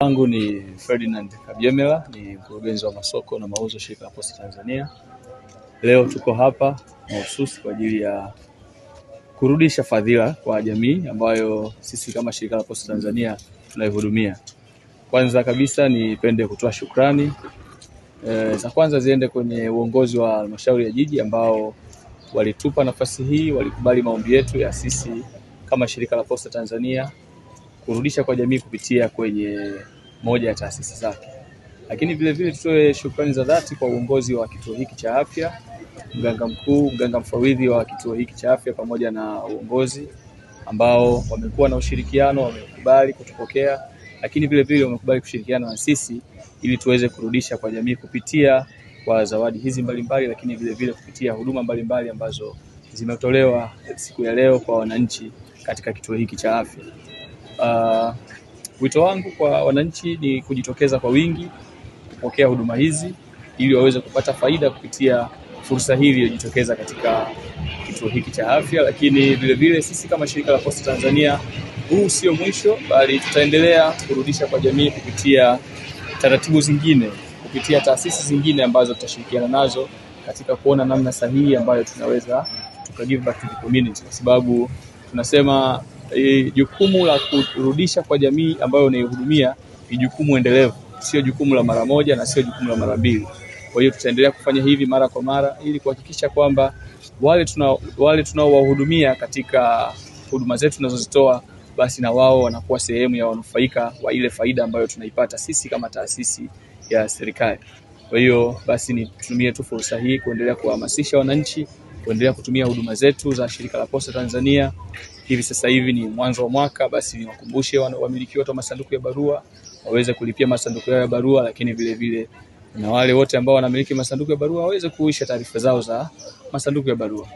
Langu ni Ferdinand Kabyemela, ni mkurugenzi wa masoko na mauzo shirika la Posta Tanzania. Leo tuko hapa mahususi kwa ajili ya kurudisha fadhila kwa jamii ambayo sisi kama shirika la Posta Tanzania tunaihudumia. Kwanza kabisa nipende kutoa shukrani. Za kwanza ziende kwenye uongozi wa halmashauri ya jiji ambao walitupa nafasi hii, walikubali maombi yetu ya sisi kama shirika la Posta Tanzania kurudisha kwa jamii kupitia kwenye moja ya taasisi zake. Lakini vile vile tutoe shukrani za dhati kwa uongozi wa kituo hiki cha afya, mganga mkuu, mganga mfawidhi wa kituo hiki cha afya pamoja na uongozi ambao wamekuwa na ushirikiano, wamekubali kutupokea, lakini vile vile wamekubali kushirikiana na sisi ili tuweze kurudisha kwa jamii kupitia kwa zawadi hizi mbalimbali, lakini vile vile kupitia huduma mbalimbali ambazo zimetolewa siku ya leo kwa wananchi katika kituo hiki cha afya. Wito wangu kwa wananchi ni kujitokeza kwa wingi kupokea huduma hizi ili waweze kupata faida kupitia fursa hii iliyojitokeza katika kituo hiki cha afya. Lakini vile vile sisi kama shirika la Posta Tanzania, huu sio mwisho, bali tutaendelea kurudisha kwa jamii kupitia taratibu zingine, kupitia taasisi zingine ambazo tutashirikiana nazo katika kuona namna sahihi ambayo tunaweza give back to the community, kwa sababu tunasema jukumu la kurudisha kwa jamii ambayo unaihudumia ni jukumu endelevu, sio jukumu la mara moja na sio jukumu la mara mbili. Kwa hiyo tutaendelea kufanya hivi mara kwa mara ili kuhakikisha kwamba wale tunaowahudumia katika huduma zetu tunazozitoa, basi na wao wanakuwa sehemu ya wanufaika wa ile faida ambayo tunaipata sisi kama taasisi ya serikali. Kwa hiyo basi nitumie tu fursa hii kuendelea kuhamasisha wananchi kuendelea kutumia huduma zetu za shirika la Posta Tanzania. Hivi sasa hivi ni mwanzo wa mwaka, basi niwakumbushe wamiliki wote wa masanduku ya barua waweze kulipia masanduku yao ya barua, lakini vile vile na wale wote ambao wanamiliki masanduku ya barua waweze kuisha taarifa zao za masanduku ya barua.